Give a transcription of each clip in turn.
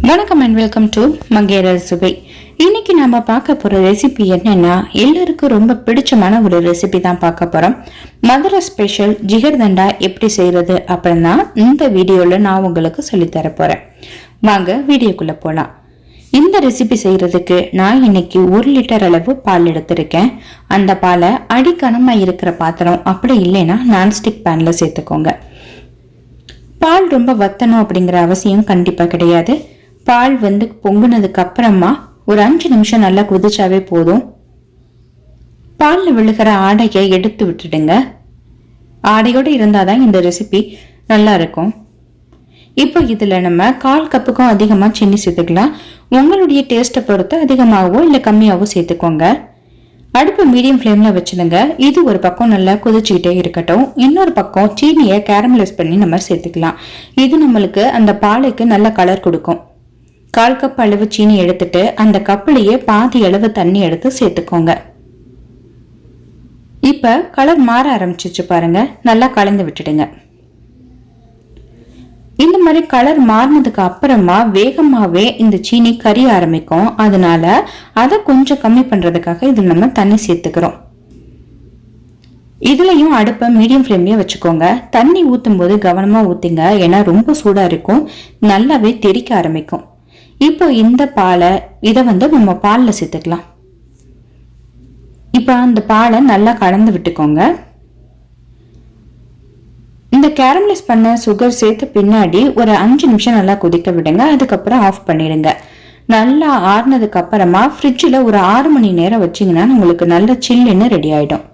வணக்கம் and welcome to மங்கையர் அறுசுவை. இன்னைக்கு நாம பார்க்க போற ரெசிபி என்னன்னா, எல்லாருக்கும் ரொம்ப பிடிச்சமான ஒரு ரெசிபி தான் பார்க்க போறோம். மதுரை ஸ்பெஷல் ஜிகர்தண்டா எப்படி செய்யறது அப்படின்னா இந்த வீடியோல நான் உங்களுக்கு சொல்லித்தர போறேன். வாங்க வீடியோக்குள்ள போலாம். இந்த ரெசிபி செய்யறதுக்கு நான் இன்னைக்கு 1 லிட்டர் அளவு பால் எடுத்திருக்கேன். அந்த பாலை அடிக்கனமா இருக்கிற பாத்திரம், அப்படி இல்லைன்னா நான்ஸ்டிக் பேன்ல சேர்த்துக்கோங்க. பால் ரொம்ப வத்தணும் அப்படிங்கிற அவசியம் கண்டிப்பா கிடையாது. பால் பொங்குனதுக்கு அப்புறமா ஒரு 5 நிமிஷம் நல்லா கொதிச்சாவே போதும். பால்ல விழுகிற ஆடையை எடுத்து விட்டுடுங்க. ஆடையோடு இருந்தாதான் இந்த ரெசிபி நல்லா இருக்கும். இப்போ இதுல நம்ம 1/4 கப்புக்கும் அதிகமா சீனி சேர்த்துக்கலாம். உங்களுடைய டேஸ்ட்டை பொறுத்து அதிகமாகவோ இல்லை கம்மியாகவோ சேர்த்துக்கோங்க. அடுப்பு மீடியம் ஃப்ளேம்ல வச்சிடுங்க. இது ஒரு பக்கம் நல்லா கொதிச்சுக்கிட்டே இருக்கட்டும். இன்னொரு பக்கம் சீனியை கேரமலைஸ் பண்ணி நம்ம சேர்த்துக்கலாம். இது நம்மளுக்கு அந்த பாலுக்கு நல்ல கலர் கொடுக்கும். 1/4 கப் அளவு சீனி எடுத்துட்டு அந்த கப்புலயே பாதி அளவு தண்ணி எடுத்து சேர்த்துக்கோங்க. இப்ப கலர் மாற ஆரம்பிச்சிச்சு பாருங்க. நல்லா கலந்து விட்டுடுங்க. இந்த மாதிரி கலர் மாறினதுக்கு அப்புறமா வேகமாவே இந்த சீனி கரிய ஆரம்பிக்கும். அதனால அதை கொஞ்சம் கம்மி பண்றதுக்காக இதுல நம்ம தண்ணி சேர்த்துக்கிறோம். இதுலயும் அடுப்பை மீடியம் ஃப்ளேம்லயே வச்சுக்கோங்க. தண்ணி ஊத்தும் போது கவனமா ஊத்துங்க, ஏன்னா ரொம்ப சூடா இருக்கும், நல்லாவே தெறிக்க ஆரம்பிக்கும். இப்போ இந்த பாலை நம்ம பால்ல சேர்த்துக்கலாம். இப்ப அந்த பாலை நல்லா கலந்து விட்டுக்கோங்க. இந்த கேரமலைஸ் பண்ண சுகர் சேர்த்து பின்னாடி ஒரு 5 நிமிஷம் நல்லா கொதிக்க விடுங்க. அதுக்கப்புறம் ஆஃப் பண்ணிடுங்க. நல்லா ஆறுனதுக்கு அப்புறமா ஃப்ரிட்ஜில் ஒரு 6 மணி நேரம் வச்சிங்கன்னா உங்களுக்கு நல்ல சில்லுன்னு ரெடி ஆயிடும்.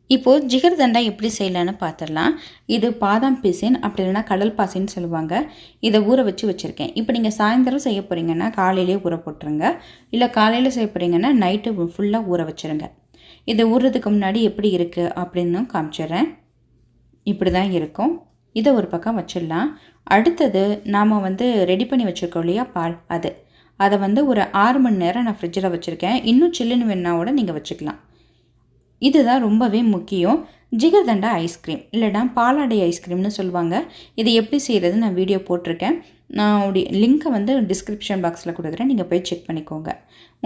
இப்போ ஜிகர்தண்டா எப்படி செய்யலான்னு பார்த்துடலாம். இது பாதாம் பிசின், அப்படி இல்லைன்னா கடல் பாசின்னு சொல்லுவாங்க. இதை ஊற வச்சுருக்கேன். இப்போ நீங்கள் சாயந்தரம் செய்ய போகிறீங்கன்னா காலையிலே ஊற போட்டுருங்க. இல்லை காலையில் செய்ய போகிறீங்கன்னா நைட்டு ஃபுல்லாக ஊற வச்சுருங்க. இதை ஊறுறதுக்கு முன்னாடி எப்படி இருக்குது அப்படின்னு காமிச்சிடுறேன். இப்படி தான் இருக்கும். இதை ஒரு பக்கம் வச்சிடலாம். அடுத்தது நாம் ரெடி பண்ணி வச்சுருக்கோம் இல்லையா பால், அதை ஒரு 6 மணி நேரம் நான் ஃப்ரிட்ஜில் வச்சுருக்கேன். இன்னும் சில்லுன்னு வேணாவோட நீங்கள் வச்சுக்கலாம். இதுதான் ரொம்பவே முக்கியம். ஜிகர்தண்டா ஐஸ்கிரீம் இல்லைனா பாலாடை ஐஸ்கிரீம்னு சொல்லுவாங்க. இது எப்படி செய்கிறது நான் வீடியோ போட்டிருக்கேன். நான் லிங்க்கை டிஸ்கிரிப்ஷன் பாக்ஸில் கொடுக்குறேன், நீங்கள் போய் செக் பண்ணிக்கோங்க.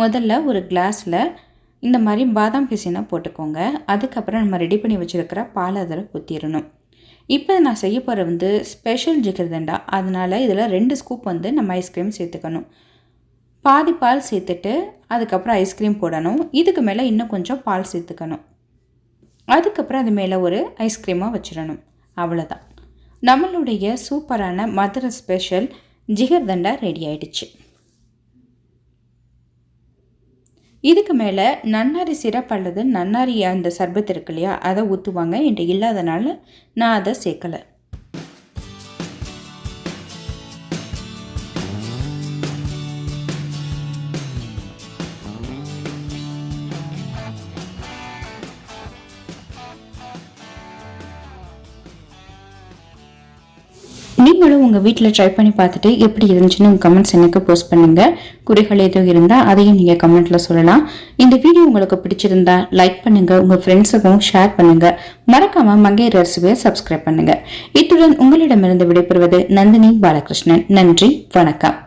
முதல்ல ஒரு கிளாஸில் இந்த மாதிரி பாதாம் பிசினை போட்டுக்கோங்க. அதுக்கப்புறம் நம்ம ரெடி பண்ணி வச்சுருக்கிற பால் அதில் ஊற்றிடணும். இப்போ நான் செய்ய போகிற ஸ்பெஷல் ஜிகர்தண்டா, அதனால் இதில் 2 ஸ்கூப் நம்ம ஐஸ்கிரீம் சேர்த்துக்கணும். பாதி பால் சேர்த்துட்டு அதுக்கப்புறம் ஐஸ்கிரீம் போடணும். இதுக்கு மேலே இன்னும் கொஞ்சம் பால் சேர்த்துக்கணும். அதுக்கப்புறம் அது மேலே ஒரு ஐஸ்கிரீமாக வச்சிடணும். அவ்வளோதான், நம்மளுடைய சூப்பரான மதுரை ஸ்பெஷல் ஜிகர்தண்டா ரெடி ஆயிடுச்சு. இதுக்கு மேலே நன்னாரி சிரப் அல்லது நன்னாரி அந்த சர்பத் இருக்கு இல்லையா, அதை ஊற்றுவாங்க. என்கிட்ட இல்லாதனால நான் அதை சேர்க்கலை. நீங்களும் உங்கள் வீட்டில் ட்ரை பண்ணி பார்த்துட்டு எப்படி இருந்துச்சுன்னு உங்கள் கமெண்ட்ஸ் எனக்கு போஸ்ட் பண்ணுங்கள். குறைகள் எதுவும் இருந்தால் அதையும் நீங்கள் கமெண்ட்டில் சொல்லலாம். இந்த வீடியோ உங்களுக்கு பிடிச்சிருந்தா லைக் பண்ணுங்கள், உங்கள் ஃப்ரெண்ட்ஸுக்கும் ஷேர் பண்ணுங்கள். மறக்காமல் மங்கையர் அறுசுவையை சப்ஸ்கிரைப் பண்ணுங்கள். இத்துடன் உங்களிடமிருந்து விடைபெறுவது நந்தினி பாலகிருஷ்ணன். நன்றி, வணக்கம்.